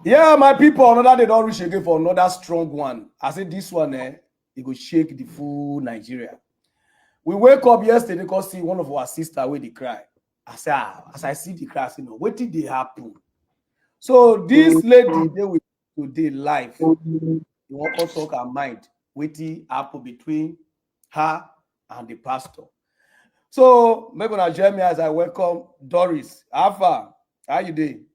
Yeah, my people, another day don't reach again for another strong one. I said this one, it go shake the full Nigeria. We wake up yesterday because see one of our sister where they cry. I say, as I see the cry, I say, no, what did they happen? So this lady, they will today live. You want to talk her mind. What did happen between her and the pastor? So maybe gonna join me as I welcome Doris. Alpha, how you doing?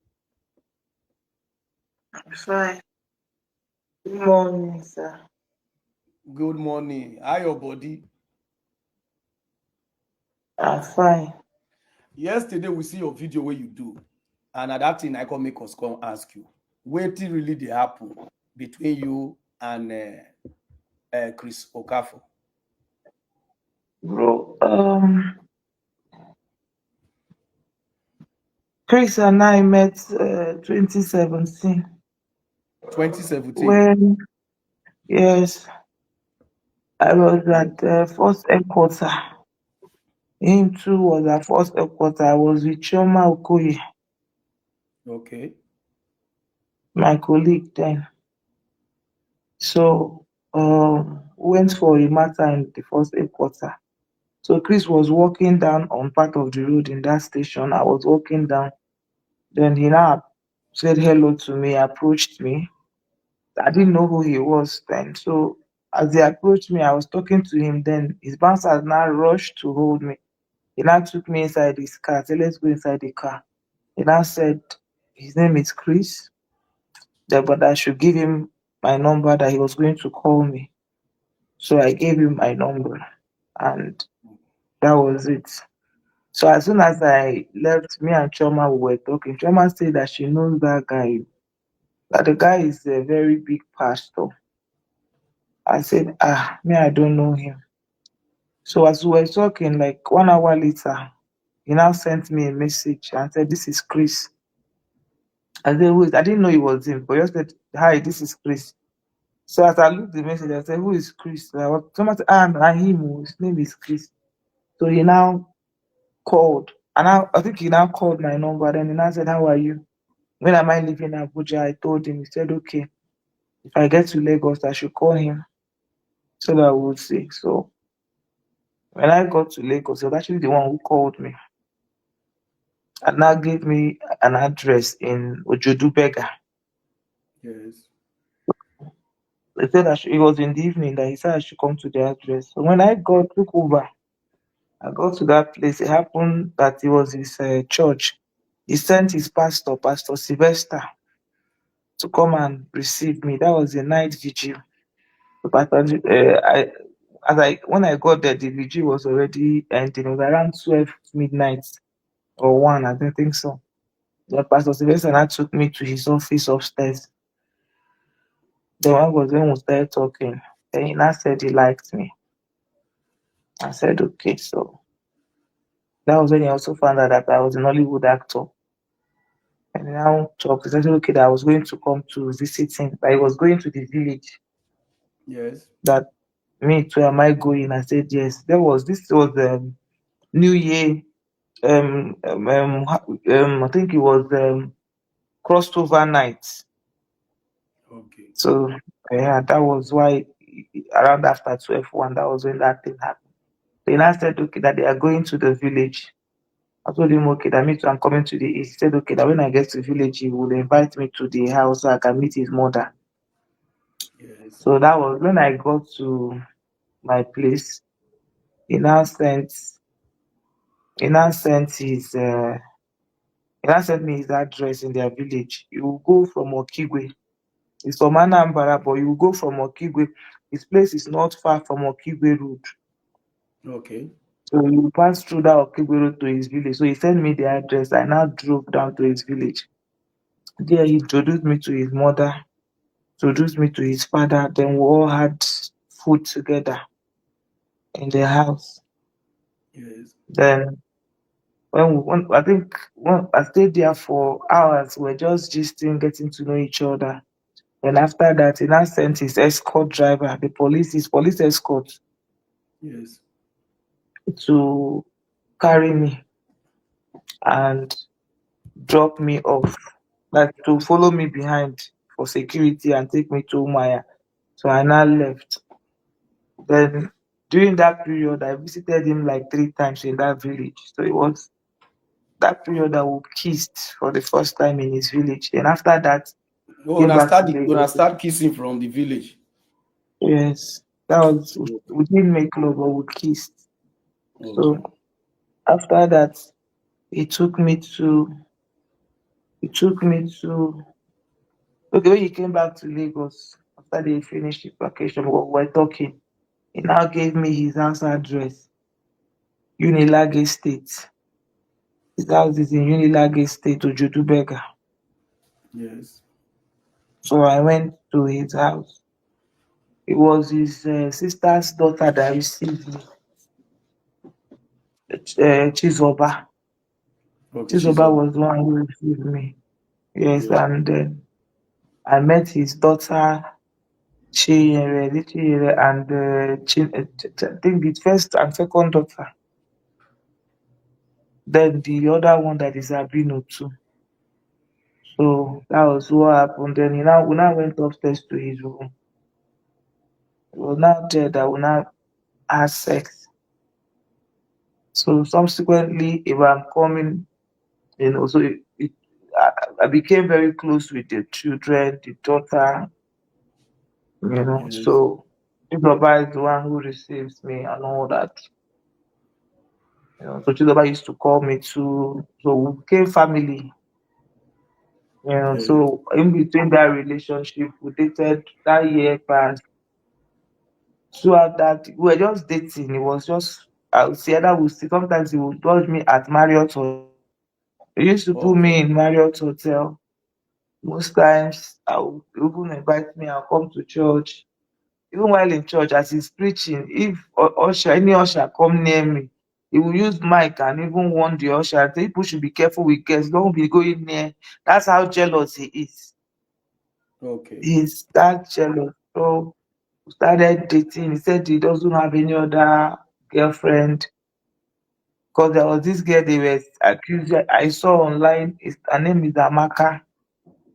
Fine. Good morning, sir. Good morning. How your body? I'm fine. Yesterday we see your video where you do, and at that thing I can make us come ask you, wetin really dey happen between you and Chris Okafor? Bro, Chris and I met 2017 2017. when, yes, I was at the first headquarter. Him too was at first headquarter. I was with Chioma Okoye, Okay. my colleague then. So, went for a matter in the first headquarter. So Chris was walking down on part of the road in that station. I was walking down. Then he now said hello to me, approached me. I didn't know who he was then. So as he approached me, I was talking to him. Then his bouncers now rushed to hold me. He now took me inside his car. Said, let's go inside the car. He now said his name is Chris, that but I should give him my number that he was going to call me. So I gave him my number and that was it. So as soon as I left, me and Choma we were talking. Choma said that she knows that guy, that the guy is a very big pastor. I said, me, I don't know him. So as we were talking, like 1 hour later, he now sent me a message and said, this is Chris. I said, who is, I didn't know it was him, but he just said, hi, this is Chris. So as I looked the message, I said, who is Chris? Someone said, na him, his name is Chris. So he now called. And I think he now called my number. Then he now said, how are you? When am I leaving Abuja? I told him. He said, okay, if I get to Lagos, I should call him so that we would see. So when I got to Lagos, he was actually the one who called me and now gave me an address in Ojodubega. Yes. They said it was in the evening that he said I should come to the address. So when I took over, I got to that place. It happened that it was his church. He sent his pastor, Pastor Sylvester, to come and receive me. That was a night vigil. So when I got there, the vigil was already ending. It was around 12 midnight or one, I don't think so. The Pastor Sylvester now took me to his office upstairs. The one was when we started talking. Then he now said he liked me. I said okay. So that was when he also found out that I was an Hollywood actor. And he now talked. He said okay that I was going to come to visit him. That he was going to the village. Yes. That me too, am I going? I said yes. This was New Year. I think it was crossover night. Okay. So yeah, that was why around after 12 1, that was when that thing happened. Then I said okay that they are going to the village. I told him okay that me too I'm coming to the east. He said okay that when I get to the village he will invite me to the house so I can meet his mother. Yes. So that was when I got to my place. He now sent he now sent his he now sent me his address in their village. You will go from Okigwe. It's from Anambra, but you will go from Okigwe. His place is not far from Okigwe Road. Okay. So you pass through that Okigwe Road to his village. So he sent me the address. I now drove down to his village. There he introduced me to his mother, introduced me to his father. Then we all had food together in the house. Yes. Then I think when I stayed there for hours, we're just gisting, getting to know each other. And after that, he now sent his escort driver, his police escort, Yes. to carry me and drop me off. like to follow me behind for security and take me to Maya. So I now left. Then during that period, I visited him like 3 times in that village. So it was that period that we kissed for the first time in his village. Then after that, Oh, came back to una Lagos. start kissing from the village. Yes, that was Okay. we didn't make love, but we kissed. Okay. So after that, he took me to he took me to okay when he came back to Lagos after they finished his vacation, we were talking. He now gave me his house address, Unilage State. His house is in Unilage State, Ojudubega. Yes. So I went to his house. It was his sister's daughter that received me, Chizoba. Okay. She's Chizoba over. was the one who received me. Yes, Yes. and then I met his daughter, Chinyere, and I think the first and second daughter. Then the other one that is Abino too. So that was what happened. Then we now went upstairs to his room. It was now there that we now had sex. So subsequently, if I'm coming, so I became very close with the children, the daughter, Yes. So Chizoba is the one who receives me and all that. So Chizoba used to call me too. So we became family. Yes. So in between that relationship, we dated that year passed. Throughout that, we were just dating. It was just I would say that we see sometimes he would dodge me at Marriott Hotel. He used to put Okay. me in Marriott Hotel. Most times I would even invite me, I'll come to church. Even while in church, as he's preaching, if any usher come near me, he will use mic and even warn the usher and say people should be careful with guests, don't be going near. That's how jealous he is. Okay. He's that jealous. So we started dating. He said he doesn't have any other girlfriend because there was this girl they were accused. I saw online. Her name is Amaka.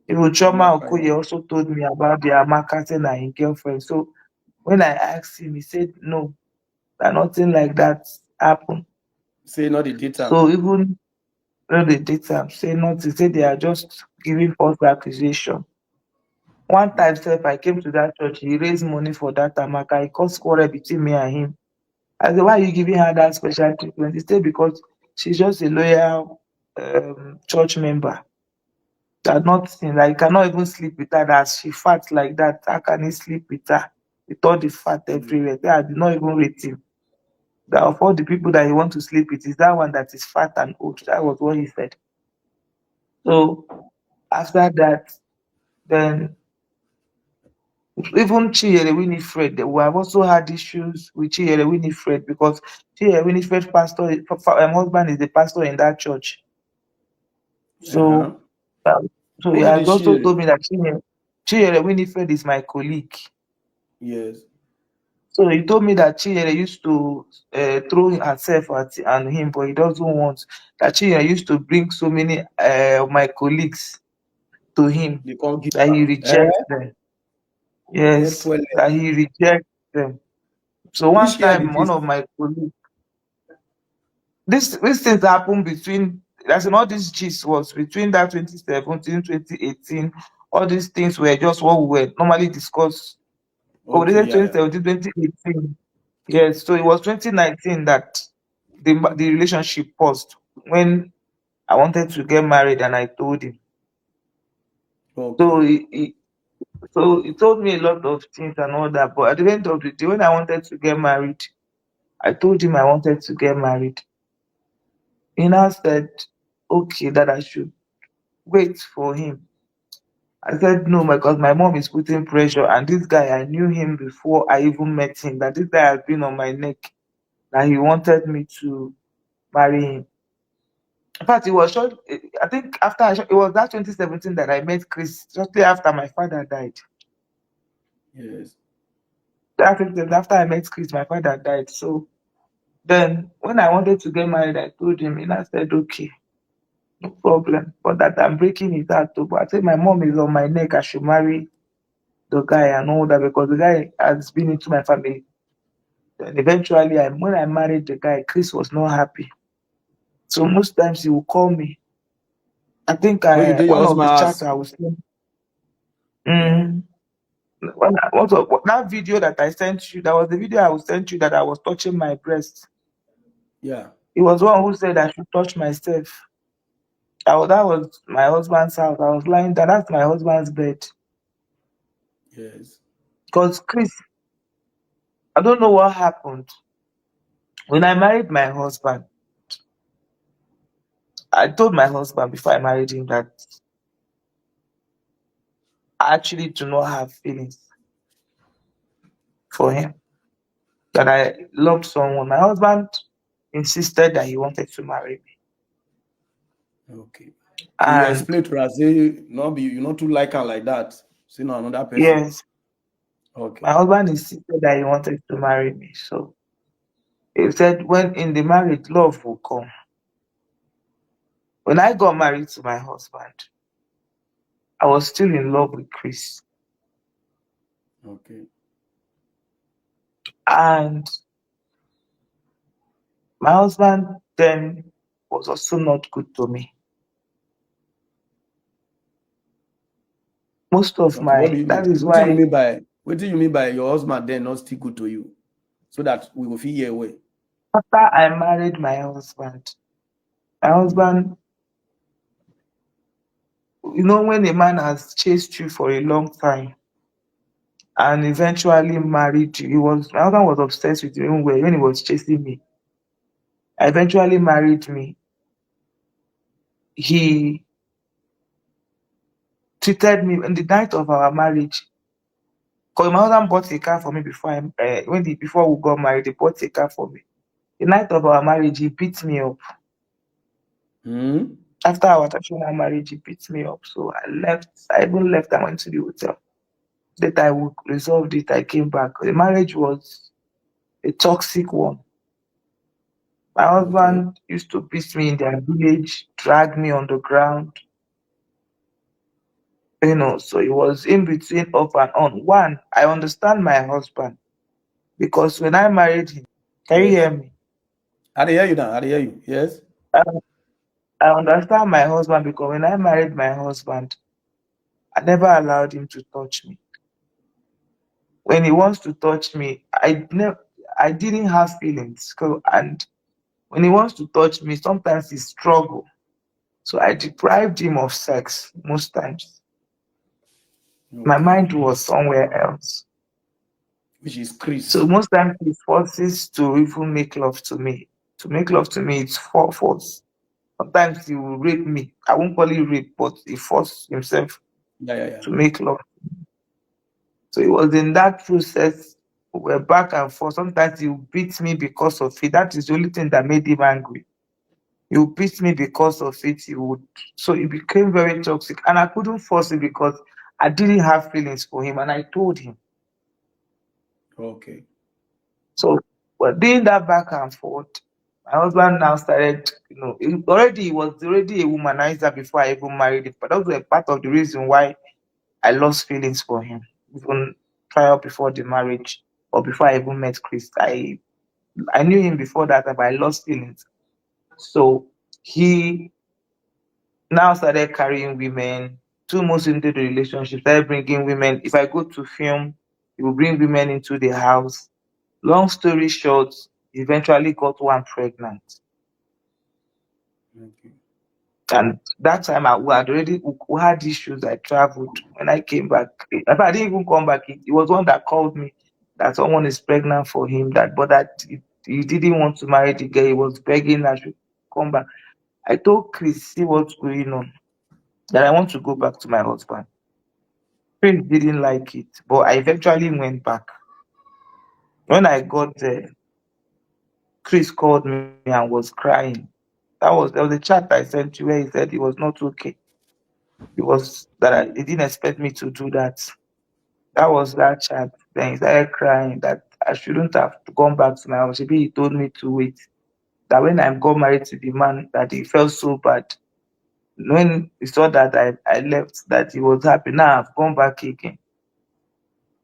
Even Choma Amaka. Okoye also told me about the Amaka saying that his girlfriend. So when I asked him, he said no, that nothing like that happened. Say not the data. So even when they date am, say nothing, say they are just giving false accusation. One time sef I came to that church, he raised money for that Amaka, he caused quarrel between me and him. I said, why are you giving her that special treatment? He said because she's just a loyal church member. That nothing, like cannot even sleep with her, that she fat like that. How can he sleep with her? With all the fat everywhere. Say, I did not even rate him. That of all the people that he want to sleep with, is that one that is fat and old. That was what he said. So after that, then even Chinyere Winifred, we have also had issues with Chinyere Winifred because Chinyere Winifred husband is the pastor in that church. Uh-huh. So, um, so he Who be the has also share? told me that Chinyere Winifred is my colleague. Yes. So he told me that Chinyere used to throw herself at and him, but he doesn't want. That Chinyere used to bring so many of my colleagues to him They can't give that he am. rejects them. Yes, Well, that he rejects them. So one which year be time, one this? of my colleagues, this things happen between, as in all this gist was between that 2017, 2018. All these things were just what we were normally discussed. Oh, Okay, they yeah, yeah. 2017, 2018. Yes, so it was 2019 that the relationship paused when I wanted to get married and I told him. So Okay. he told me a lot of things and all that. But at the end of the day, when I wanted to get married, I told him I wanted to get married. He now said, okay, that I should wait for him. I said no because my mom is putting pressure, and this guy I knew him before I even met him. That this guy has been on my neck. That he wanted me to marry him. In fact, it was short. I think it was that 2017 that I met Chris. Shortly after my father died. Yes. After I met Chris, my father died. So then when I wanted to get married, I told him, and I said, okay. no problem. But that I'm breaking his heart too. But I say my mom is on my neck. I should marry the guy and all that because the guy has been into my family. Then eventually, when I married the guy, Chris was not happy. So most times he will call me. I think When you I did your one of husband the chat house. I was saying, Yeah. mm, that video that I sent you, that was the video I was sent you that I was touching my breast. Yeah. He was one who said I should touch myself. That was my husband's house. I was lying down. That's my husband's bed. Yes. Because Chris, I don't know what happened. When I married my husband, I told my husband before I married him that I actually do not have feelings for him. That I loved someone. My husband insisted that he wanted to marry me. Okay. And you And explain to her, say, no, be you not too like her like that. See, no, another person. yes, my Okay. husband insisted that he wanted to marry me. So he said when in the marriage, love will come. When I got married to my husband, I was still in love with Chris. Okay. And my husband then was also not good to me. Most of Okay. What do my you that mean? is What do you why mean by your husband then not still good to you? So that we will feel here away. after I married my Mm. husband, when a man has chased you for a long time and eventually married you, my husband was obsessed with me when he was chasing me. Eventually married me. He treated me in the night of our marriage. Because my husband bought a car for me before we got married. He bought a car for me. The night of our marriage, he beat me up. Mm. After our traditional marriage, he beat me up. So I left. I even left and went to the hotel. That I would resolve it. I came back. The marriage was a toxic one. My Okay. husband used to beat me in their village, drag me on the ground. So it was in between up and on. One, I understand my husband because when I married him, can you Yes. hear me? I dey hear you now. I dey hear you. Yes. I, I understand my husband because when I married my husband, I never allowed him to touch me. When he wants to touch me, I didn't have feelings. And when he wants to touch me, sometimes he struggle. So I deprived him of sex most times. My Okay. mind was somewhere else. Which is So Chris. most times he forces to even make love to me. To make love to me, it's force. Sometimes he will rape me. I won't call it rape, but he forced himself Yeah, yeah, yeah. to make love. So it was in that process, we were back and forth. Sometimes he would beat me because of it. That is the only thing that made him angry. He would beat me because of it. So it became very toxic. And I couldn't force it because I didn't have feelings for him. And I told him. Okay. So, but doing that back and forth, my husband now started, he was already a womanizer before I even married him. But that was a part of the reason why I lost feelings for him, even prior before the marriage or before I even met Chris. I knew him before that, but I lost feelings. So he now started carrying women. 2 months into the relationship, started bringing women. If I go to film, he will bring women into the house. Long story short, he eventually got one pregnant. Okay. And that time we had issues. I traveled. When I came back, in fact, I didn't even come back. It was one that called me that someone is pregnant for him. He didn't want to marry the girl. He was begging that I should come back. I told Chris, see what's going on. That I want to go back to my husband. Chris didn't like it, but I eventually went back. When I got there, Chris called me and was crying. There was a chat I sent you where he said he was not okay. He didn't expect me to do that. That was that chat. Then he started crying that I shouldn't have gone back to my house. Maybe he told me to wait. That when I got married to the man, that he felt so bad. When he saw that I left, that he was happy. Now I've gone back again.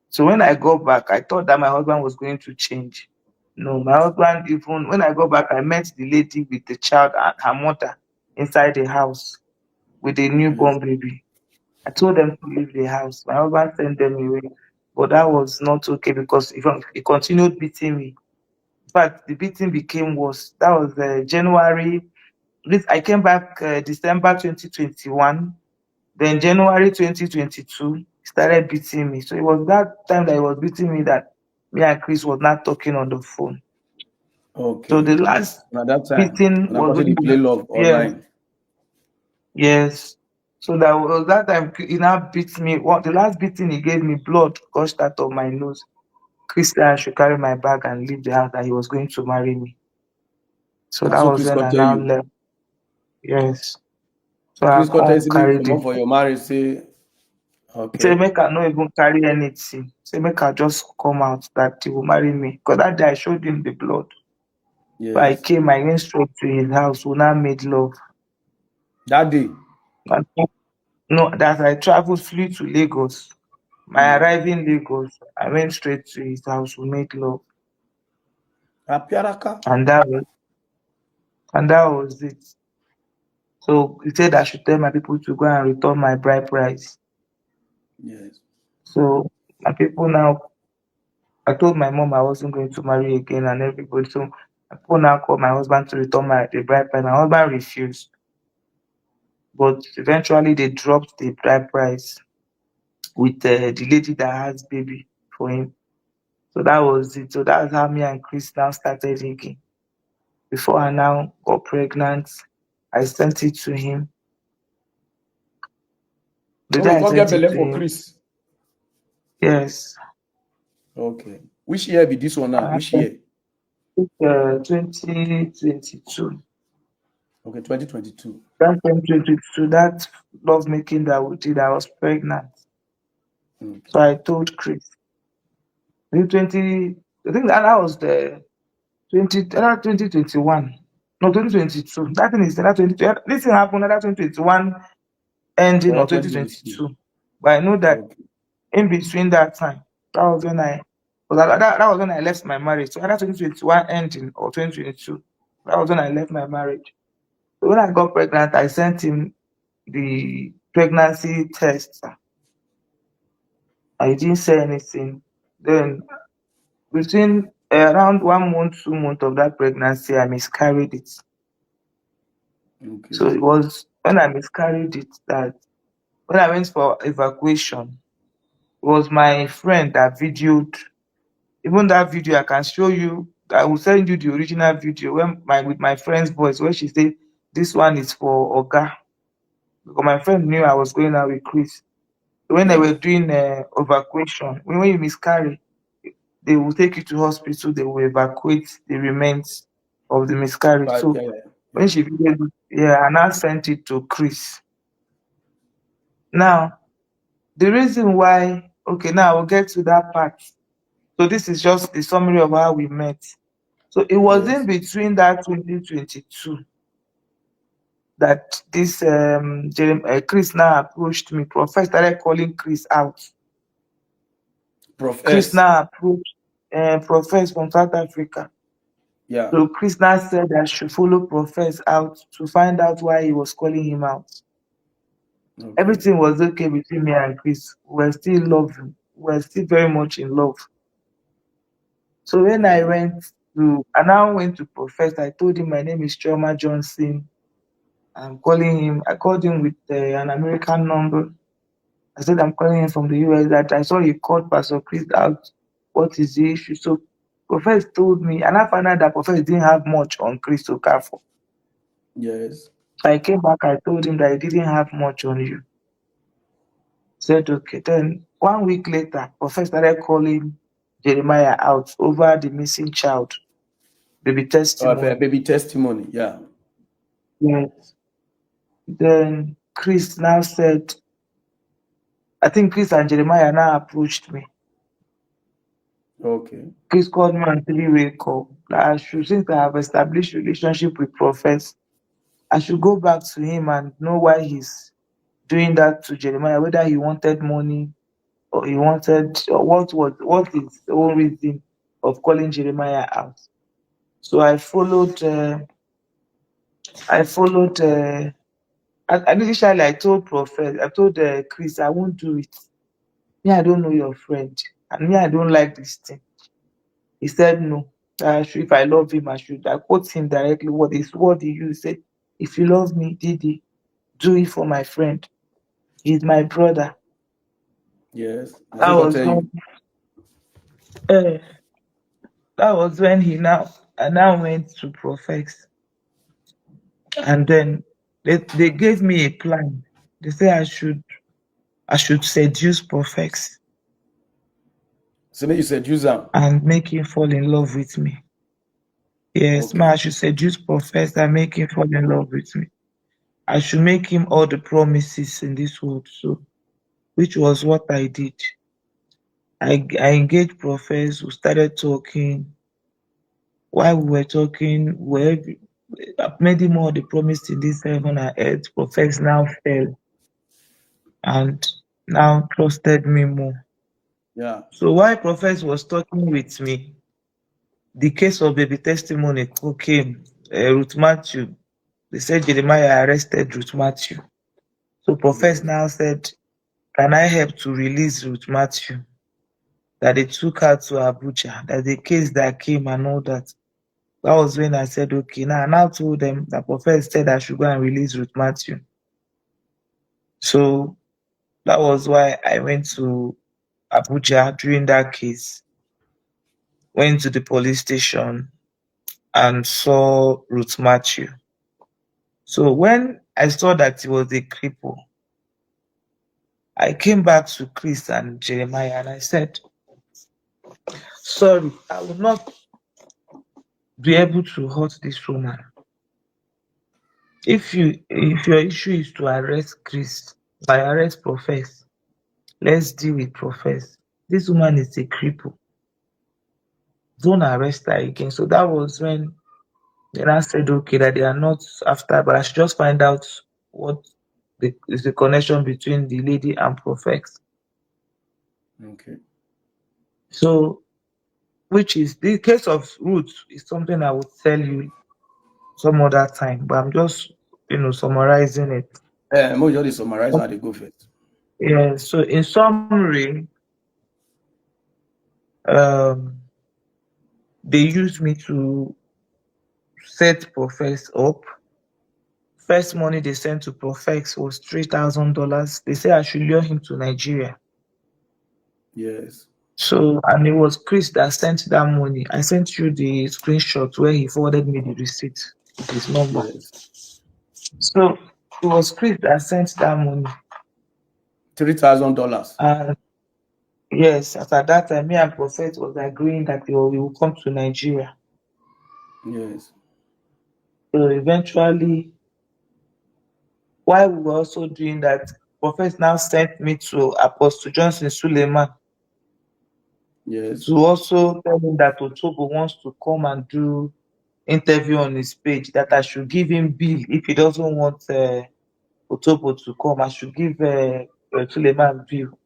So when I got back, I thought that my husband was going to change. No, my husband, even when I got back, I met the lady with the child and her mother inside the house with a Yes. newborn baby. I told them to leave the house. My husband sent them away. But that was not okay because he continued beating me. In fact, the beating became worse. That was January. I came back December 2021. Then January 2022, he started beating me. So it was that time that he was beating me that me and Chris was not talking on the phone. So the Okay. last And at that time, beating and I was got to when play love yes, online. yes. So that was that time he now beat me. What the last beating he gave me, blood gushed out of my nose. Chris said I should carry my bag and leave the house that he was going to marry me. So And that so was Chris when can I tell now you. left. Yes. So I Chris can tell you, can't say, make you carry come the up for your marriage. Say, say okay. make I no even carry anything. Say make I just come out that he will marry me. Because that day I showed him the blood. So I Yes. came, I went straight to his house. We now made love. That day. And no, that I traveled, flew to Lagos. My Mm. arrival in Lagos, I went straight to his house. We made love, Apiaraka. and that was it. So he said I should tell my people to go and return my bride price. Yes. So my people now, I told my mom I wasn't going to marry again, and everybody. So my people now called my husband to return the bride price. My husband refused, but eventually they dropped the bride price with the lady that has baby for him. So that was it. So that's how me and Chris now started again. Before I now got pregnant, I sent it to him. The Oh, day you I can't get sent it belay to for him, Chris. yes, Okay. Which year be this one now? I Which sent year? it 2022. Okay, 2022. That 2022, that love making that we did, I was pregnant. So Okay. I told Chris. In 20, I think that was the 2021. No, 2022. That thing is that 20. This thing happened that 2021 ending Or of 2022. 2022. But I know that Okay. in between that time, that was when I, because that was when I left my marriage. So either 2021 ending or 2022, that was when I left my marriage. So when I got pregnant, I sent him the pregnancy test. I didn't say anything. Then between around 1 month, 2 months of that pregnancy, I miscarried it. So Okay. it was when I miscarried it that when I went for evacuation, it was my friend that videoed. Even that video, I can show you. I will send you the original video when my with my friend's voice where she said, "This one is for Oga." Because my friend knew I was going out with Chris. So when they were Yes. doing evacuation, when you miscarry, they will take you to hospital. They will evacuate the remains of the miscarriage. But So yeah, when yeah. she videoed it, yeah, I now sent it to Chris. Now the reason why, okay, now we'll get to that part. So this is just the summary of how we met. So it was in Yes. between that 2022 that this Chris now approached me. Prophet started calling Chris out. Chris Profess. now approached Prophet from South Africa. Yeah. So Chris now said I should follow Prophet out to find out why he was calling him out. Okay. Everything was okay between me and Chris. We were still loving. We were still very much in love. So when Yes. I now went to Prophet, I told him my name is Choma Johnson. I'm calling him. I called him with an American number. I said I'm calling him from the US. That I saw you called Pastor Chris out. What is the issue? So Prophet told me, and I found out that Prophet didn't have much on Chris to care for. Yes. So I came back. I told him that he didn't have much on you. Said okay. Then 1 week later, Prophet started calling Jeremiah out over the missing child, baby testimony. Baby testimony. Yeah. Yes. Then Chris now said, I think Chris and Jeremiah now approached me. Okay. Chris called me on three-way call. That I should, since I have established relationship with prophets, I should go back to him and know why he's doing that to Jeremiah, whether he wanted money or he wanted, or what is the whole reason of calling Jeremiah out. So I followed. And initially, I told Prophet, I told Chris, I won't do it. Me, I don't know your friend, and me, I don't like this thing. He said no. If I love him, I should. I quote him directly. What he used? He said, "If you love me, Didi, do it for my friend. He's my brother." Yes. I That think I'll was tell you. when. Uh, that was when he now. I now went to Prophet, and then they gave me a plan. They say I should seduce Prophet So you said use them. and make him fall in love with me. Yes, ma, Okay. I should seduce Prophet and make him fall in love with me. I should make him all the promises in this world. So, which was what I did. I engaged Prophet. We started talking. While we were talking, I've made him all the promise in this heaven and earth. Prophet now fell and now trusted me more. Yeah. So while Prophet was talking with me, the case of baby testimony came. Ruth Matthew, they said Jeremiah arrested Ruth Matthew. So Prophet Yes. now said, "Can I help to release Ruth Matthew?" That they took her to Abuja, that the case that came and all that. That was when I said, okay, now I now told them that Prophet said I should go and release Ruth Matthew. So that was why I went to Abuja during that case, went to the police station and saw Ruth Matthew. So when I saw that he was a cripple, I came back to Chris and Jeremiah and I said, sorry, I will not be able to hurt this woman. If your issue is to arrest Chris, I arrest Profess. Let's deal with Profess. This woman is a cripple. Don't arrest her again. So that was when they now said, okay, that they are not after, but I should just find out what is the connection between the lady and Profess. Okay. So, which is the case of Ruth is something I would tell you some other time, but I'm just summarizing it. Mo just summarize how they go first. Yeah. So in summary, um, they used me to set Profess up. First money they sent to Profess was $3,000. They said I should lure him to Nigeria. Yes. So, and it was Chris that sent that money. I sent you the screenshot where he forwarded me the receipt with his number. Yes. So it was Chris that sent that money. $3,000. And yes, at that time, me and Prophet was agreeing that we will come to Nigeria. Yes. So eventually, while we were also doing that, Prophet now sent me to Apostle Johnson Suleiman Yes. to also tell him that Otobo wants to come and do interview on his page, that I should give him bill if he doesn't want Otobo to come. I should give Suleiman bill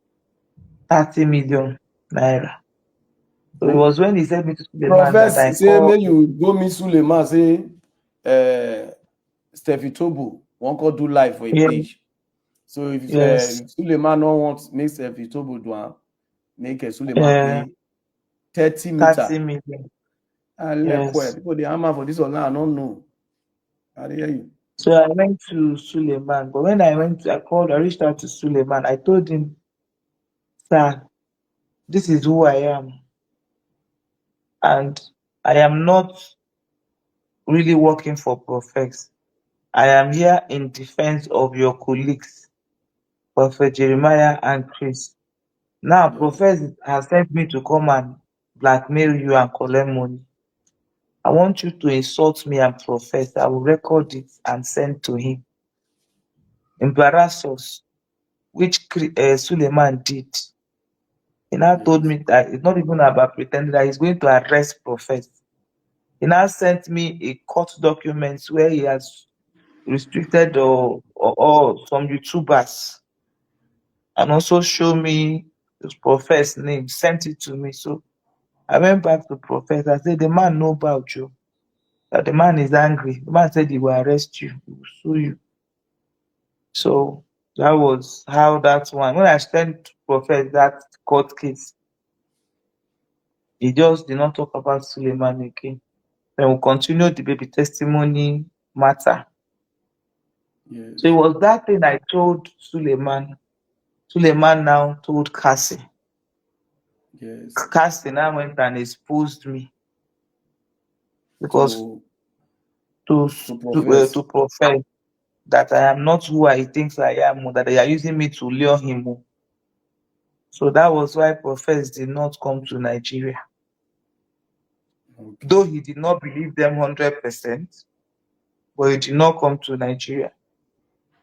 30 million naira. So it was when he sent me to Suleiman that I Profess say called. make you go meet Suleiman say Steffi Tobo wan come do live for a Yeah, page. So yes, if Suleiman no want make Steffi Tobo do am, make Suleiman uh, pay 30 meter. 30 million. And Yes. people dey hammer for this one now, I don't know. I dey hear you. So I went to Suleiman, but when I reached out to Suleiman. I told him, sir, this is who I am, and I am not really working for Profess. I am here in defense of your colleagues, Prophet Jeremiah and Chris. Now, Yes. Profess has sent me to come and blackmail you and collect money. I want you to insult me and Profess. I will record it and send to him. Embarrass us, which Suleiman did. He now told Yes. me that it's not even about pretending that he's going to arrest Profess. He now sent me a court document where he has restricted or some YouTubers, and also show me the prophet's name, sent it to me. So I went back to prophet. I said, the man know about you. That the man is angry. The man said he will arrest you, he will sue you. So that was how that one. When I sent prophet that court case, he just did not talk about Suleiman again. Then we continued the baby testimony matter. So it Yes. was that thing I told Suleiman. Suleiman now told Cassie. Yes. Cassie now went and exposed me because To to to profess. to profess that I am not who I think I am, or that they are using me to lure him. So that was why Profess did not come to Nigeria. Okay. Though he did not believe them 100%, but he did not come to Nigeria.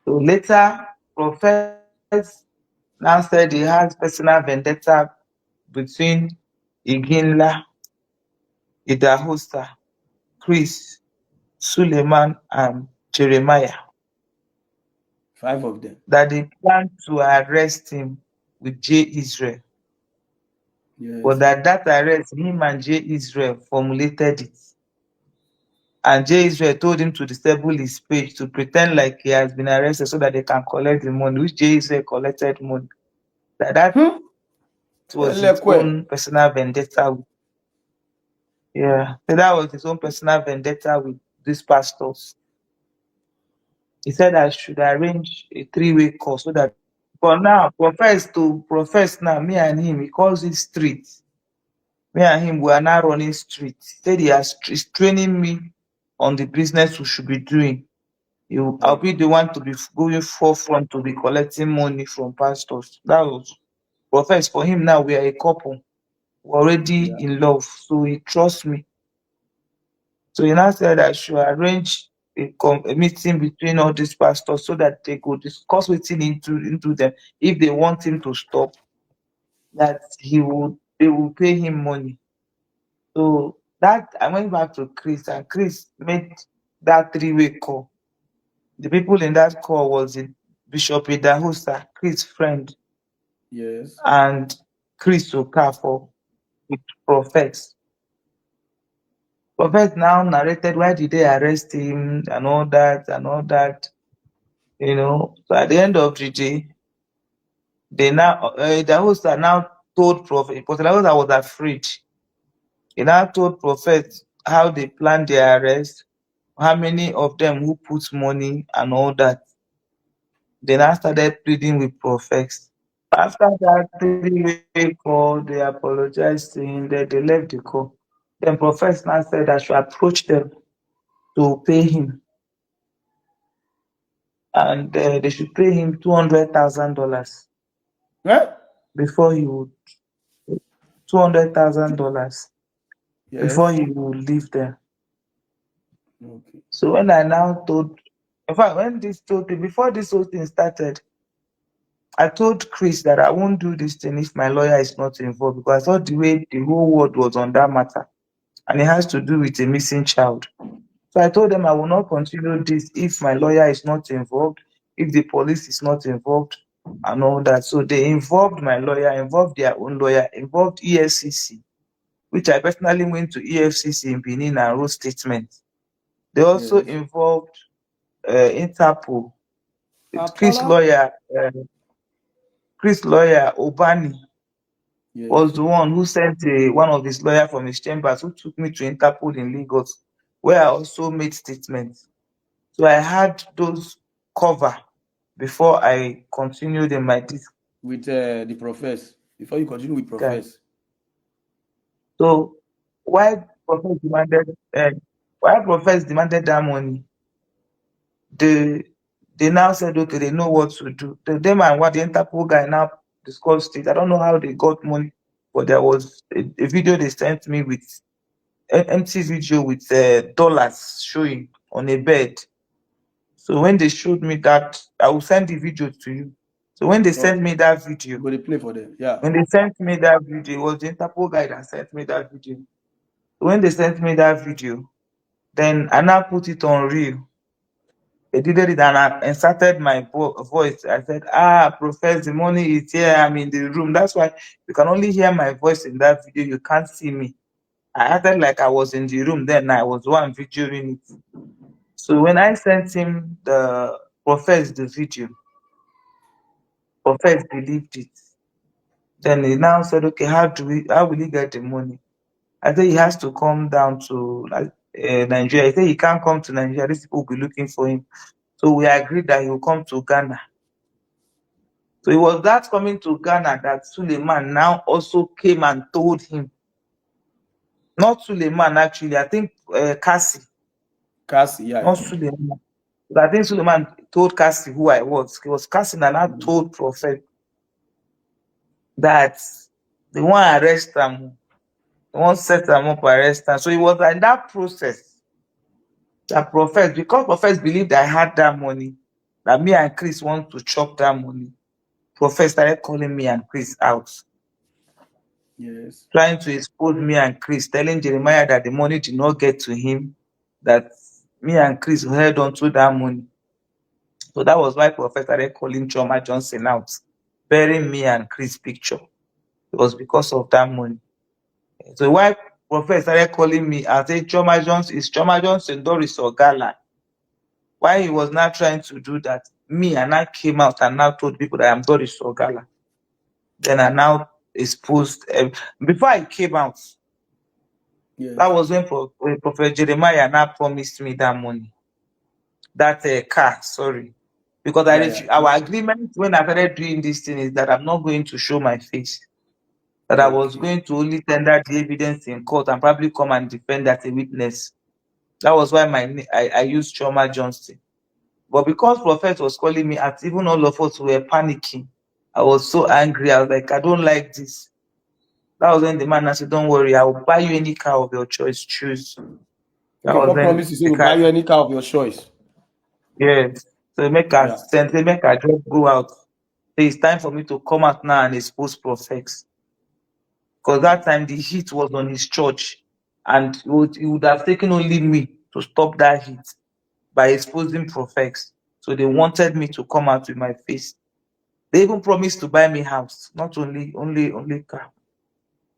So later, Profess now said he has personal vendetta between Iginla, Idahosa, Chris, Suleiman, and Jeremiah, 5 of them. that they plan to arrest him with J. Israel. But Yes. that arrest, him and J. Israel formulated it. And J. Israel told him to disable his page to pretend like he has been arrested so that they can collect the money, which J. Israel collected money. That Hmm. was his own personal Elekwe. vendetta. Yeah. So that was his own personal vendetta with these pastors. He said I should arrange a three-way call so that for now, profess now, me and him, he calls it street. Me and him, we are now running street. He said he's training me on the business we should be doing. I'll be Okay. the one to be going forefront to be collecting money from pastors. That was profess for him now. We are a couple. We're already Yeah. in love. So he trusts me. So he now said I should arrange a meeting between all these pastors so that they could discuss what's into them. If they want him to stop, that they will pay him money. So that I went back to Chris, and Chris made that three-way call. The people in that call was Bishop Idahosa, Chris' friend, Yes. and Chris Okafor with prophets. Prophet now narrated why did they arrest him and all that and all that. So at the end of the day, they now Idahosa now told Prophet, because Idahosa was afraid. He now told Prophet how they planned their arrest, how many of them who put money and all that. They now started pleading with prophets. After that three-way call, they apologized to him, they left the call. Then Prophet now said I should approach them to pay him. And they should pay him $200,000 Eh? before he would $200,000 before Yes. he would leave them. Okay. So when I now told, in fact, when this whole thing, before this whole thing started, I told Chris that I won't do this thing if my lawyer is not involved, because I thought the way the whole world was on that matter, and it has to do with a missing child. So I told them I will not continue this if my lawyer is not involved, if the police is not involved, and all that. So they involved my lawyer, involved their own lawyer, involved EFCC, which I personally went to EFCC in Benin and wrote statements. They also Yes. involved Interpol. Chris' Apala. lawyer, uh, Chris' lawyer Obani was Yes. the one who sent one of his lawyers from his chambers who took me to Interpol in Lagos, where I also made statements. So I had those cover before I continued in my disc With the profess. Before you continue with guy. profess. So why Professor demanded why Professor demanded that money, they they now said okay, they know what to do. Them and what the Interpol guy now discussed it. I don't know how they got money, but there was a video they sent me with empty video with dollars showing on a bed. So when they showed me that, I will send the video to you. So when they sent Okay. me that video, Go to play for them. Yeah. when they sent me that video, it was the Interpol guy that sent me that video. So when they sent me that video, then I now put it on reel. They did it and I inserted my voice. I said, "Ah, Prophet, the money is here. I'm in the room." That's why you can only hear my voice in that video. You can't see me. I acted like I was in the room then. I was the one videoing it. So when I sent him the Prophet the video, Prophet believed it. Then he now said, "Okay, how will he get the money?" I said he has to come down to Nigeria. He said he can't come to Nigeria. These people will be looking for him. So we agreed that he will come to Ghana. So it was that coming to Ghana that Suleiman now also came and told him. Not Suleiman, actually. I think Cassie. Cassie, yeah. Not Suleiman. But I think Suleiman told Cassie who I was. It was Cassie that now told Prophet that they want to arrest him. They want to set him up, arrest him. So it was like that process that Prophet, because Prophet believed I had that money, that me and Chris want to chop that money. Prophet started calling me and Chris out, Yes. trying to expose me and Chris, telling Jeremiah that the money did not get to him, that me and Chris held on to that money. So that was why Prophet started calling Choma Johnson out, burying me and Chris' picture. It was because of that money. So why Prophet started calling me, I said, Choma Johnson, is Choma Johnson Doris ogala? Why he was not trying to do that, me and I came out and now told people that I'm Doris ogala. Then I now exposed, before I came out, Yes. that was when Prophet Jeremiah now promised me that money, that car, sorry. Because Yeah. our agreement when I started doing this thing is that I'm not going to show my face, that I was Okay. going to only tender the evidence in court and probably come and defend as a witness. That was why I used Choma Johnson. But because Prophet was calling me out, even all of us were panicking. I was so angry. I was like, I don't like this. That was when the man said, don't worry, I will buy you any car of your choice, choose. That Okay, was God when promises he the will buy car, you any car of your choice. yes. So make Yeah. us send, make us just go out. So it's time for me to come out now and expose Prophets. Because that time the heat was on his church. And it would have taken only me to stop that heat by exposing Prophets. So they wanted me to come out with my face. They even promised to buy me house, not only car.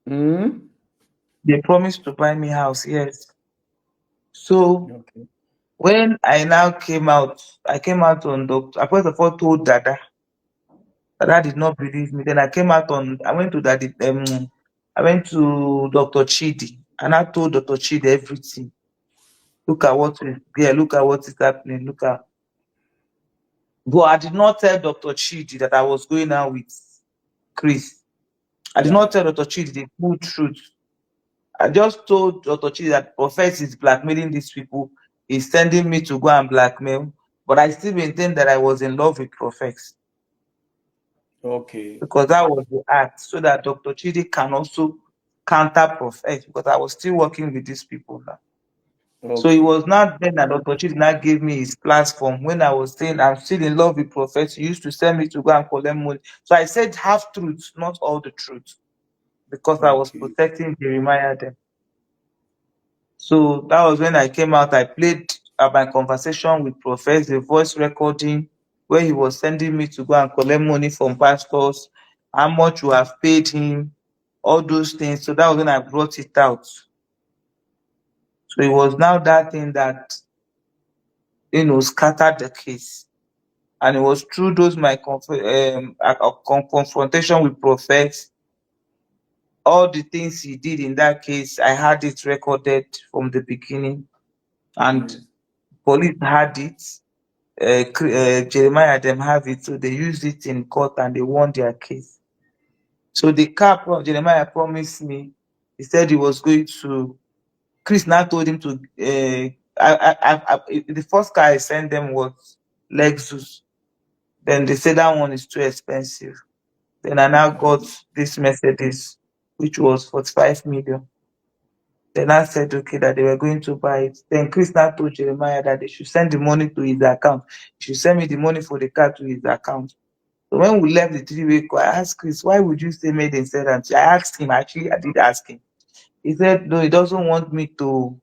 Hmm. They promised to buy me house, yes. So Okay. when I now came out, I came out on Doctor. I first of all told Dada. Dada did not believe me. Then I came out on. I went to Daddy. I went to Dr. Chidi, and I told Dr. Chidi everything. Look at what is there. Look at what is happening. Look at. But I did not tell Dr. Chidi that I was going out with Chris. I did Yeah. not tell Dr. Chidi the full truth. I just told Dr. Chidi that Prophet is blackmailing these people. He's sending me to go and blackmail. But I still maintain that I was in love with Prophet Okay. because that was the act, so that Dr. Chidi can also counter Prophet because I was still working with these people now. So it Okay. was not then that Dr. Chidi now gave me his platform when I was saying I'm still in love with Prophet. He used to send me to go and collect money. So I said half truth, not all the truth, because I was Okay. protecting Jeremiah then. So that was when I came out. I played my conversation with Prophet, the voice recording, where he was sending me to go and collect money from pastors, how much you have paid him, all those things. So that was when I brought it out. So it was now that thing that scattered the case. And it was through those my confrontation with Prophet, all the things he did in that case, I had it recorded from the beginning, and Yes. police had it. Jeremiah them have it, so they used it in court and they won their case. So the car Jeremiah promised me, he said he was going to. Chris now told him to. The first car I sent them was Lexus. Then they said that one is too expensive. Then I now got this Mercedes, which was 45 million. Then I said, okay, that they were going to buy it. Then Chris now told Jeremiah that they should send the money to his account. He should send me the money for the car to his account. So when we left the three-way call, I asked Chris, why would you say made in Sedan? I asked him, actually, I did ask him. He said, no, he doesn't want me to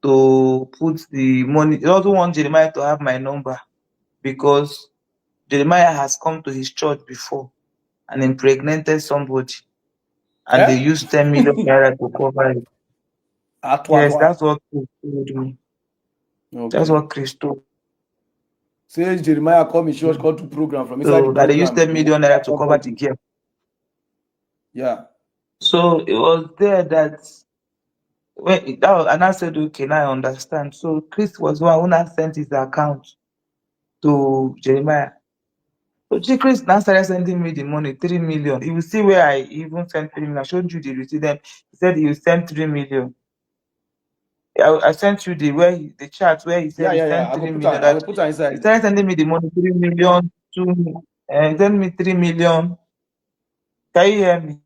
to put the money. He doesn't want Jeremiah to have my number because Jeremiah has come to his church before and impregnated somebody, and they Eh? used 10 million naira to cover it. Atwa, Yes, atwa. that's what Chris told me. That's Okay. what Chris told me. Say Jeremiah come in church, come to program from inside the So that they used program. 10 million naira to cover the girl. Yeah. So it was there that and I said, okay, now I understand. So Chris was one who now sent his account to Jeremiah. So Chris now started sending me the money, 3 million. You will see where I even sent 3 million. I showed you the receipt. Then he said he will send 3 million. I sent you the chart where he said he Yeah. sent I go 3 put her. million. I That go put her he inside. started sending me the money, 3 million, he sent me 3 million. Can you hear me?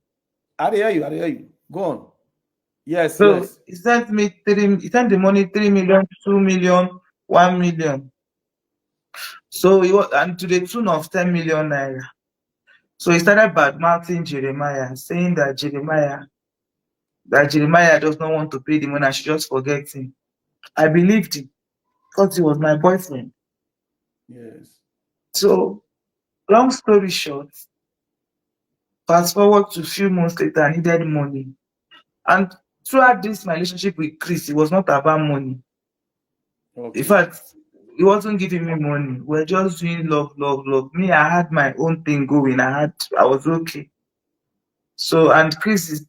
I dey hear you. I dey hear you. Go on. Yes, So yes. he sent the money 3 million, 2 million, 1 million. So he was, and to the tune of 10 million naira. So he started bad mouthing Jeremiah, saying that Jeremiah does not want to pay the money, I should just forget him. I believed him because he was my boyfriend. Yes. So, long story short, fast forward to a few months later, I needed money. And throughout this my relationship with Chris, it was not about money. In Okay. fact, he wasn't giving me money. We're just doing love, love, love. Me, I had my own thing going. I was okay. So, and Chris is,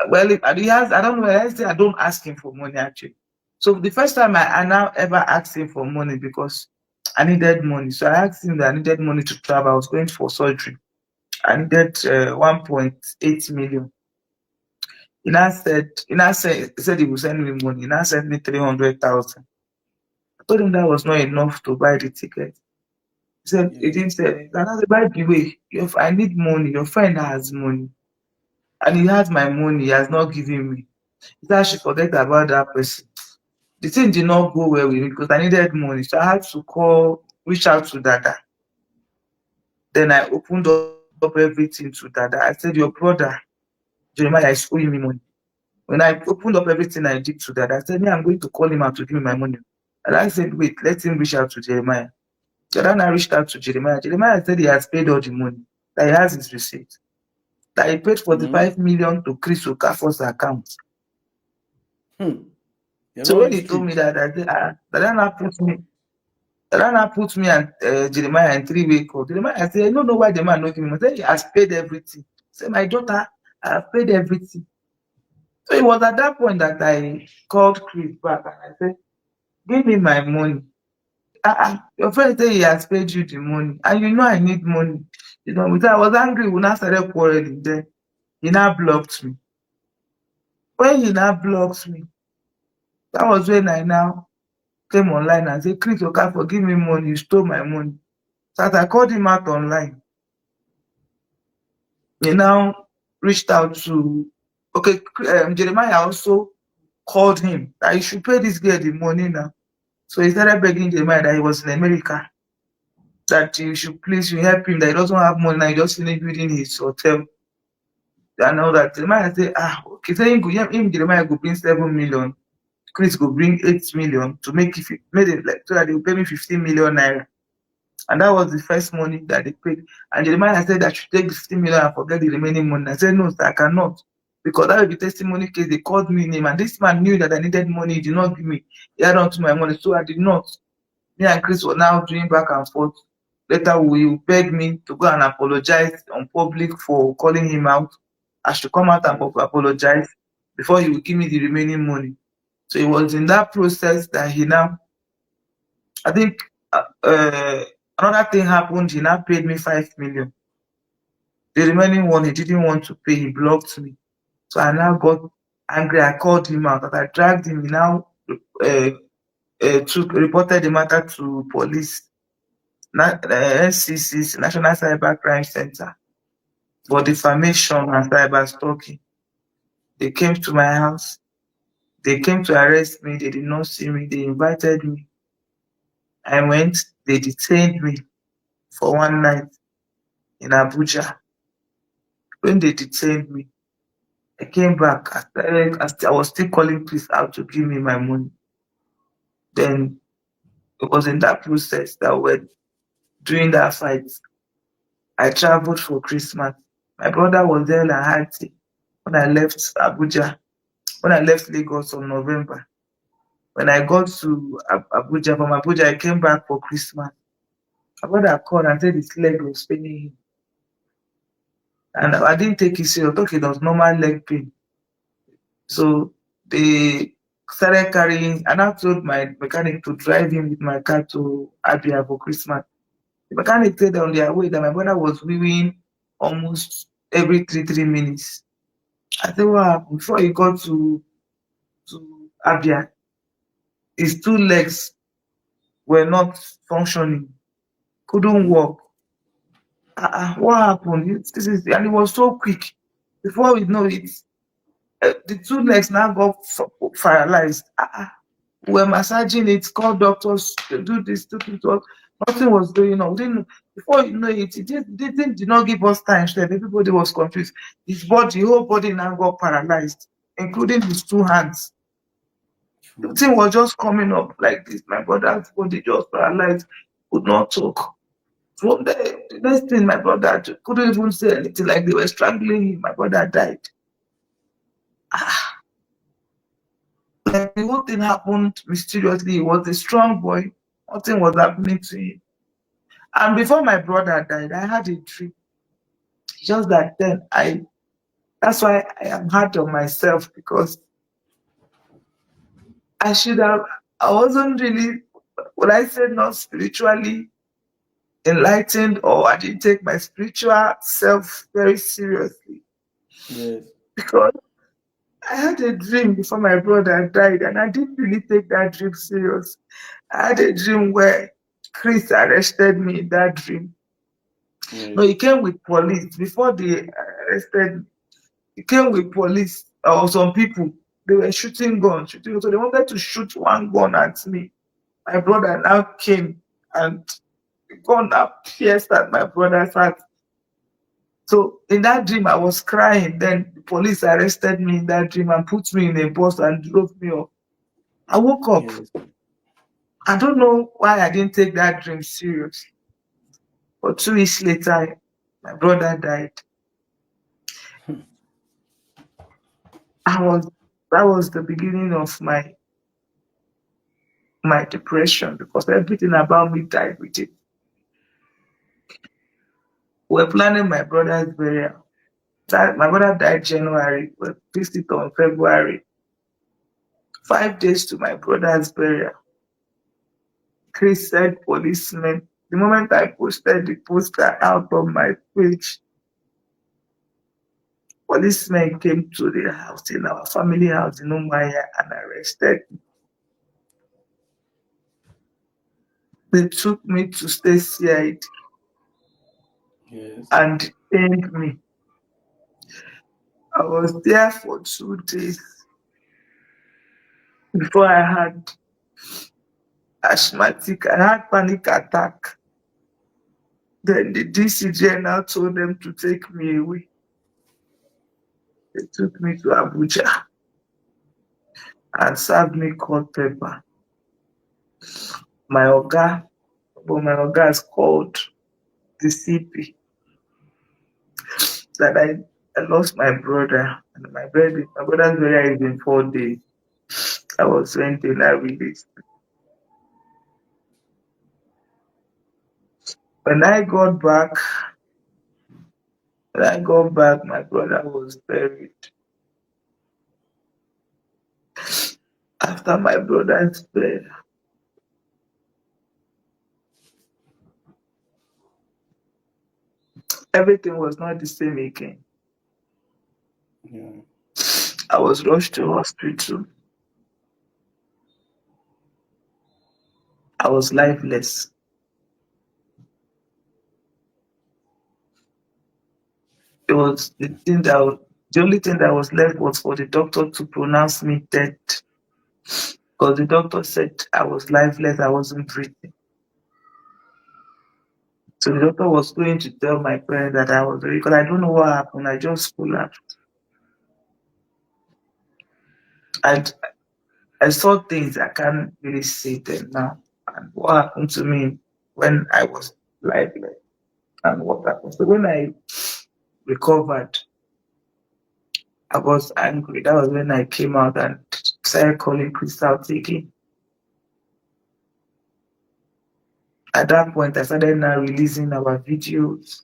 well, he has, I don't know, let's say I don't ask him for money actually. So the first time I now ever asked him for money because I needed money. So I asked him that I needed money to travel. I was going for surgery. I needed 1.8 million. He said he would send me money. He now sent me 300,000. I told him that was not enough to buy the ticket. He Yes. didn't say, and I said, by the way, if I need money, your friend has money. And he has my money, he has not given me. He said I should forget about that person. The thing did not go well with me because I needed money. So I had to reach out to Dada. Then I opened up everything to Dada. I said, your brother, Jeremiah, is owing me money. When I opened up everything I did to Dada, I said, I'm going to call him out to give me my money. And I said, wait, let him reach out to Jeremiah. So then I reached out to Jeremiah. Jeremiah said he has paid all the money, that he has his receipt, that he paid 45 million to Chris Okafor's account. So when he told me that, I said, Dada put me and Jeremiah in three-way call. Jeremiah said, I don't know why the man not giving me. I said, he has paid everything. He said, my daughter, I have paid everything. So it was at that point that I called Chris back and I said, give me my money. Your friend said he has paid you the money, and you know I need money. I was angry. We now started quarreling. Then he now blocked me. When he now blocked me, that was when I now came online and said, Chris Okafor, give me money. You stole my money. So as I called him out online, he now reached out to, Jeremiah also called him that you should pay this girl the money now. So he started begging Jeremiah that he was in America, that you should please you help him, that he doesn't have money now, he just finished building his hotel and all that. Jeremiah say, okay, so Jeremiah go bring 7 million, Chris go bring 8 million to make it made it like so that they will pay me 15 million naira. And that was the first money that they paid. And Jeremiah said I should take the 15 million and forget the remaining money. I said, no, sir, I cannot. Because that will be testimony case. They called me name, and this man knew that I needed money. He did not give me. He had on to my money. So I did not. Me and Chris were now doing back and forth. Later, will beg me to go and apologize on public for calling him out. I should come out and apologize before he will give me the remaining money. So it was in that process that he now, I think, another thing happened. He now paid me 5 million. The remaining one he didn't want to pay. He blocked me. So I now got angry. I called him out. I dragged him. He now reported the matter to police, NCC, National Cyber Crime Center, for defamation and cyber stalking. They came to my house. They came to arrest me. They did not see me. They invited me. I went. They detained me for one night in Abuja. When they detained me, I came back. I was still calling Chris out to give me my money. Then it was in that process that when during that fight, I traveled for Christmas. My brother was there in Haiti when I left Abuja, when I left Lagos on November. When I got to Abuja, from Abuja, I came back for Christmas. My brother called and said his leg was paining him. And I didn't take it serious. I thought it was normal leg pain. So they started carrying, and I told my mechanic to drive him with my car to Abia for Christmas. The mechanic said on their way that my brother was weaving almost every 3 minutes. I said, what happened? Before he got to Abia, his two legs were not functioning, couldn't walk. What happened? This is, and it was so quick. Before we know it, the two legs now got paralyzed. We were massaging it, called doctors to do this, to do that. Nothing was going on. We didn't, before you know it, did not give us time. So everybody was confused. His body, the whole body now got paralyzed, including his two hands. The True. thing was just coming up like this. My brother's body just paralyzed, could not talk. From there, the next thing, my brother couldn't even say anything, like they were strangling him. My brother died. Like the whole thing happened mysteriously. He was a strong boy. Nothing was happening to him. And before my brother died, I had a dream. Just that then that's why I am hard on myself, because I should have, I wasn't really, what I said, not spiritually enlightened, or I didn't take my spiritual self very seriously, Yes. because I had a dream before my brother died, and I didn't really take that dream serious. I had a dream where Chris arrested me in that dream. No, Yes. he came with police before they arrested me. He came with police or some people. They were shooting guns, shooting. So they wanted to shoot one gun at me. My brother now came, and the gun now pierced at my brother's heart. So in that dream, I was crying. Then the police arrested me in that dream and put me in a bus and drove me off. I woke up. Yes. I don't know why I didn't take that dream serious. But 2 weeks later, my brother died. I was That was the beginning of my depression, because everything about me died with it. We're planning my brother's burial. My brother died January. We fixed it on February. 5 days to my brother's burial. Chris said policemen. The moment I posted the poster out on my page, policemen came to the house, in our family house in Umaya, and arrested me. They took me to stay CID Yes. and detained me. I was there for 2 days before I had asthmatic. I had panic attack. Then the DCJ now told them to take me away. They took me to Abuja and served me court paper. My oga, but my oga has called the CP that I lost my brother. And my brother's burial is in 4 days. I was went in, I released. When I got back, my brother was buried. After my brother's burial, everything was not the same again. Yeah. I was rushed to hospital. I was lifeless. It was the only thing that was left was for the doctor to pronounce me dead. Because the doctor said I was lifeless, I wasn't breathing. So the doctor was going to tell my parents that I was, because I don't know what happened, I just collapsed. I I saw things I can't really see them now. And what happened to me when I was lifeless and what happened. So when I recovered, I was angry. That was when I came out and started calling Crystal taking. At that point, I started now releasing our videos,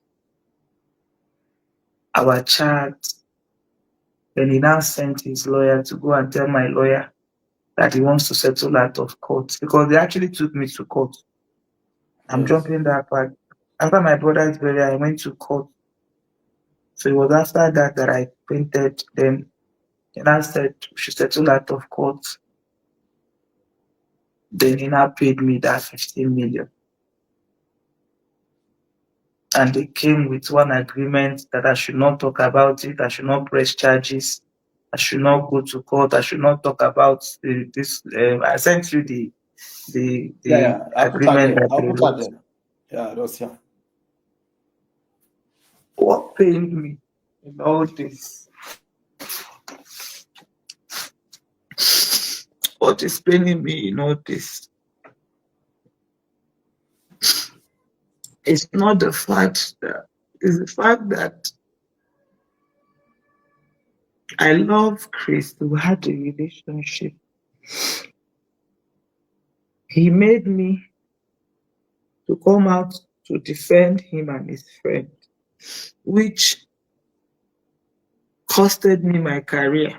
our chats. Then he now sent his lawyer to go and tell my lawyer that he wants to settle out of court because they actually took me to court. I'm Yes. jumping that part. After my brother's burial, I went to court. So it was after that that I painted. Then he now said we should settle out of court. Then he now paid me that 15 million. And they came with one agreement that I should not talk about it, I should not press charges, I should not go to court, I should not talk about this. I sent you Yeah, the yeah. I'll put her agreement there. that I'll they put her wrote. there. Yeah, that's yeah. What pained me in all this, what is paining me in all this, it's not the fact that, it's the fact that I love Chris. We had a relationship. He made me to come out to defend him and his friend, which costed me my career.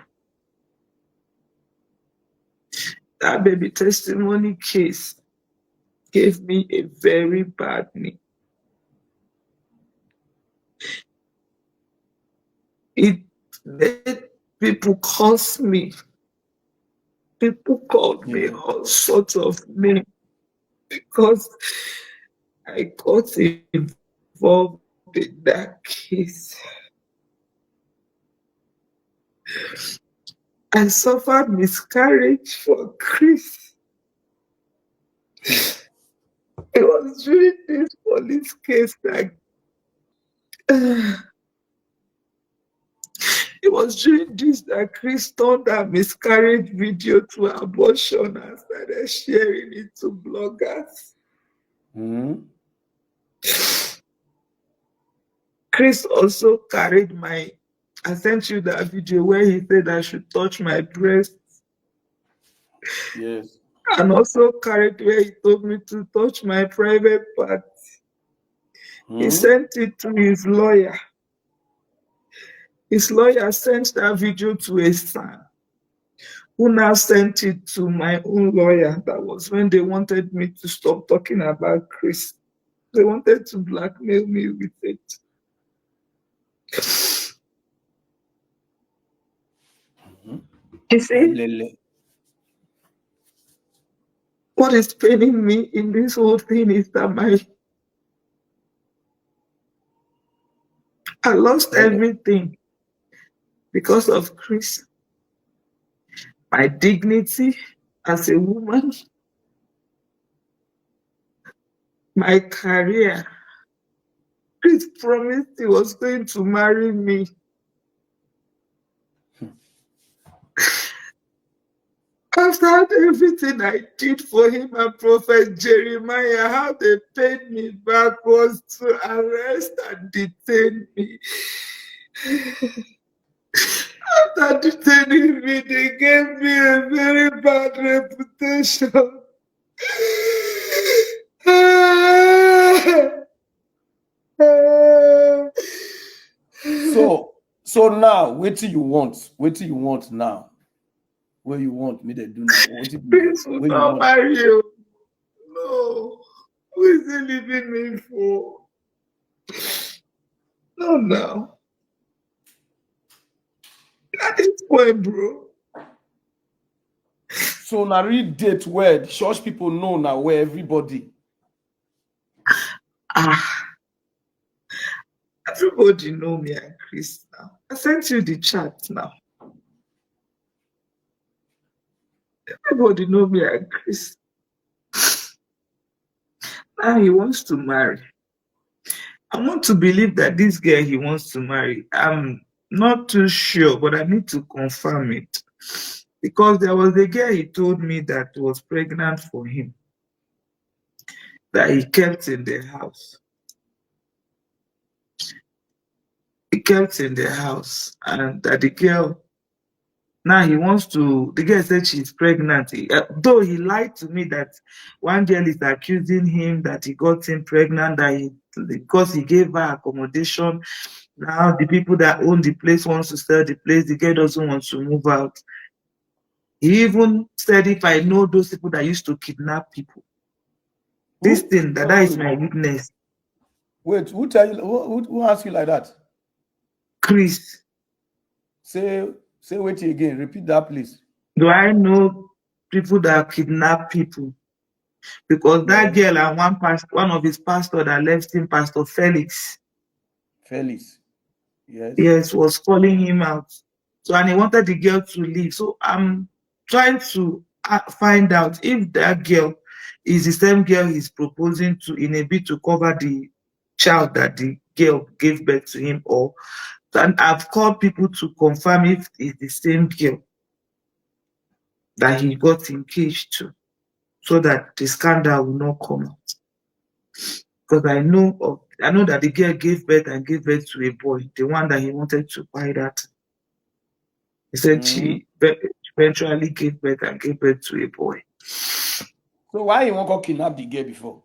That baby testimony case gave me a very bad name. It made people curse me. People called me Yeah. all sorts of names because I got involved in that case. I suffered miscarriage for Chris. It was during this police case that it was during this that Chris turned that miscarriage video to aɓortion and started sharing it to bloggers. Mm-hmm. Chris also carried my, I sent you that video where he said I should touch my breast, Yes. and also carried where he told me to touch my private part. He Mm-hmm. sent it to his lawyer. His lawyer sent that video to a son, who now sent it to my own lawyer. That was when they wanted me to stop talking about Chris. They wanted to blackmail me with it. You see, Lele. what is paining me in this whole thing is that I lost Eh, everything because of Chris. My dignity as a woman, my career. Chris promised he was going to marry me. After everything I did for him and Prophet Jeremiah, how they paid me back was to arrest and detain me. After detaining me, they gave me a very bad reputation. so now, wait till you want. Wait till you want now. What you want me to do now? Prince will What you not want? marry you. No. Who is he leaving me for? No, no. At this point, bro. So now read date where the church people know now where everybody. Ah, everybody know me and Chris now. I sent you the chat now. Everybody know me and Chris. Now he wants to marry. I want to believe that this girl he wants to marry. I'm not too sure, but I need to confirm it. Because there was a girl he told me that was pregnant for him, that he kept in the house. He kept in the house, and that the girl, now he wants to, the girl said she's pregnant. Though he lied to me that one girl is accusing him that he got him pregnant, that because he gave her accommodation. Now the people that own the place wants to sell the place. The girl doesn't want to move out. He even said, if I know those people that used to kidnap people, this thing, that is my witness. Wait, who tell you? Who asked you like that? Chris. Say wait again. Repeat that, please. Do I know people that kidnap people? Because that girl and one of his pastors that left him, Pastor Felix. Felix. Yes. Yes, was calling him out. So, and he wanted the girl to leave. So I'm trying to find out if that girl is the same girl he's proposing to, in a bid to cover the child that the girl gave birth to him, or, and I've called people to confirm if it's the same girl that he got engaged to, so that the scandal will not come out. Because I know that the girl gave birth to a boy, the one that he wanted to buy that. He said she eventually gave birth to a boy. So why you won't go kidnap the girl before?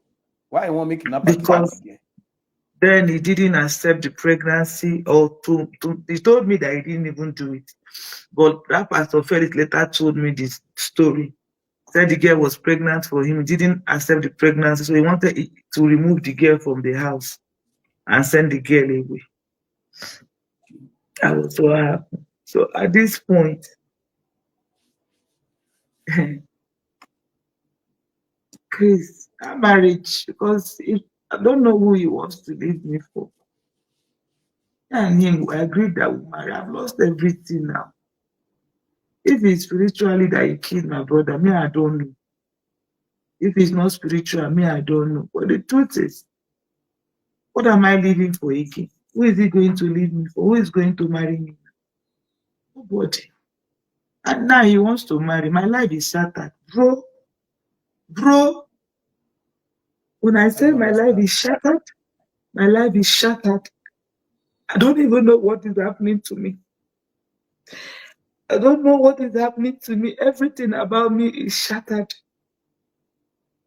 Why you won't make kidnap because the girl? Then he didn't accept the pregnancy, or he told me that he didn't even do it. But that Pastor Felix later told me this story. Said the girl was pregnant for him. He didn't accept the pregnancy, so he wanted to remove the girl from the house and send the girl away. I was so happy. So at this point, Chris, that marriage, because I don't know who he wants to leave me for. And him, we agreed that we marry. I've lost everything now. If it's spiritually that he killed my brother, me, I don't know. If it's not spiritual, me, I don't know. But the truth is, what am I living for again? Who is he going to leave me for? Who is going to marry me? Nobody. And now he wants to marry. My life is shattered. Bro, when I say my life is shattered, my life is shattered. I don't even know what is happening to me. I don't know what is happening to me. Everything about me is shattered.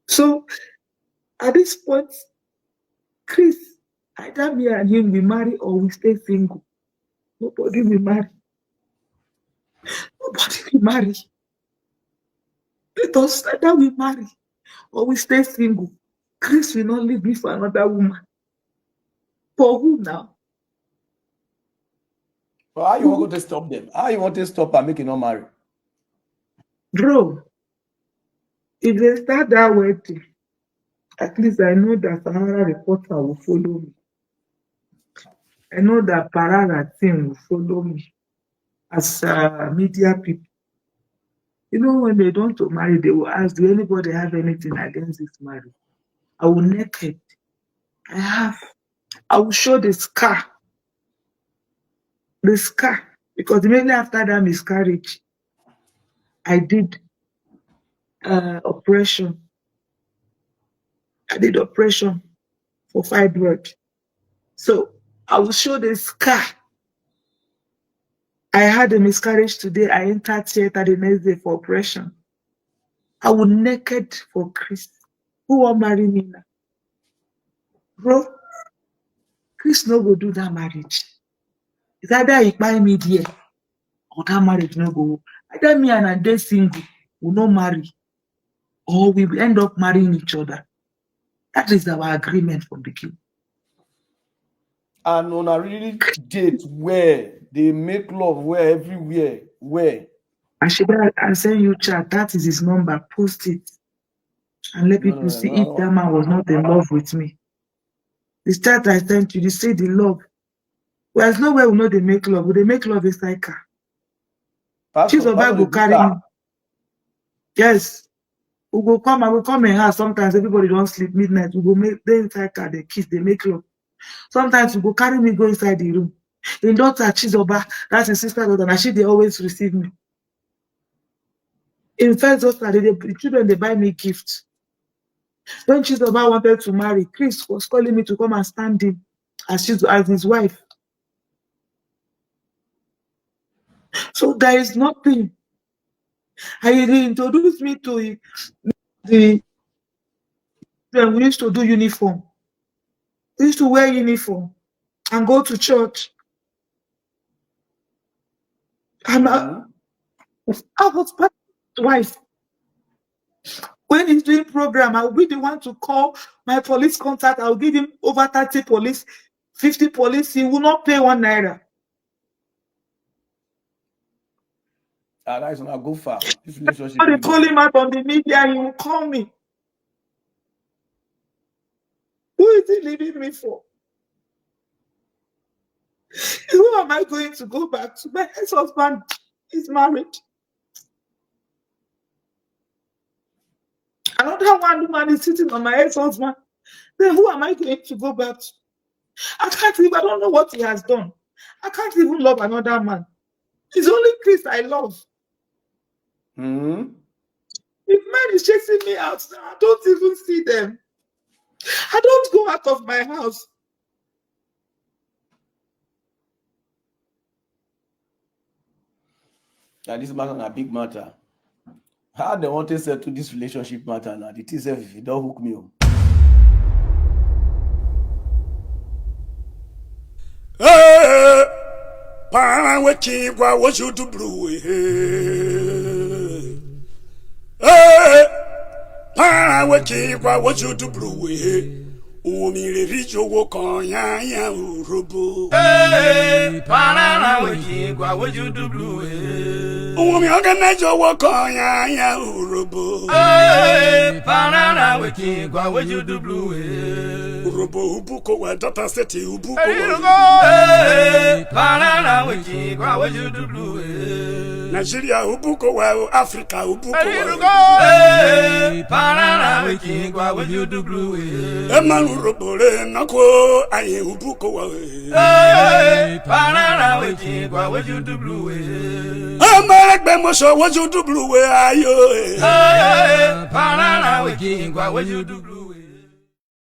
So, at this point, Chris, either me and him we marry or we stay single. Nobody will marry. Nobody will marry. Let us either we marry or we stay single. Chris will not leave me for another woman. For who now? Well, how you want to stop them? How you want to stop and make it not marry? Bro, if they start that wedding, at least I know that Sahara reporter will follow me. I know that Parara team will follow me as media people. You know, when they don't to marry, they will ask, do anybody have anything against this marriage? I will naked. I will show the scar. The scar. Because immediately after that miscarriage, I did operation. I did operation for fibroid. So I will show the scar. I had a miscarriage today. I entered theater the next day for operation. I will naked for Chris. Who will marry me now? Bro, Chris no go do that marriage. It's either he buy me there or that marriage no go. Either me and a day single will not marry, or we will end up marrying each other. That is our agreement from the beginning. And on a really date where they make love, where everywhere, where. I send you chat. That is his number. Post it and let people see if that man was not in love with me. The chat I sent you, you see the love. Well, there's no way we know they make love. Will they make love inside car? She's about to carry him. Yes. We go come, I will come in house. Sometimes everybody don't sleep midnight. We go make them inside car, they kiss, they make love. Sometimes we go carry me, go inside the room. In daughter, Chizoba, that's his sister daughter, and she they always receive me. In first daughter, the children they buy me gifts. When Chizoba wanted to marry, Chris was calling me to come and stand in as his wife. So there is nothing. He introduced me to the when we used to do uniform. We used to wear uniform and go to church. And I was part of his wife. When he's doing program, I'll be the one to call my police contact. I'll give him over 30 police, 50 police. He will not pay 1 naira. That is not go far. This relationship. When they call him out on the media, he will call me. Who is he leaving me for? Who am I going to go back to? My ex-husband is married. Another one woman is sitting on my ex-husband. Then who am I going to go back to? I don't know what he has done. I can't even love another man. It's only Chris I love. If man is chasing me out, I don't even see them. I don't go out of my house. And this matter is a big matter. How they want to settle this relationship matter now? The TSF, if you don't hook me up. Para weki kwa washu to blue. Para weki kwa washu to blue. Umire richo woko ya urubu. Para weki kwa washu to blue. Umi organize woko ya urubu. Para weki kwa washu to blue. Urubu ubuko wa data seti ubuko. Para weki kwa washu to blue. Nigeria ubuko wa Africa ubuko wa. Para weki kwa washu to blue. Urobole nako aye ubuko wa. Para weki kwa washu to blue. Amaragbe moso washu to blue ayo. Para weki kwa washu to blue.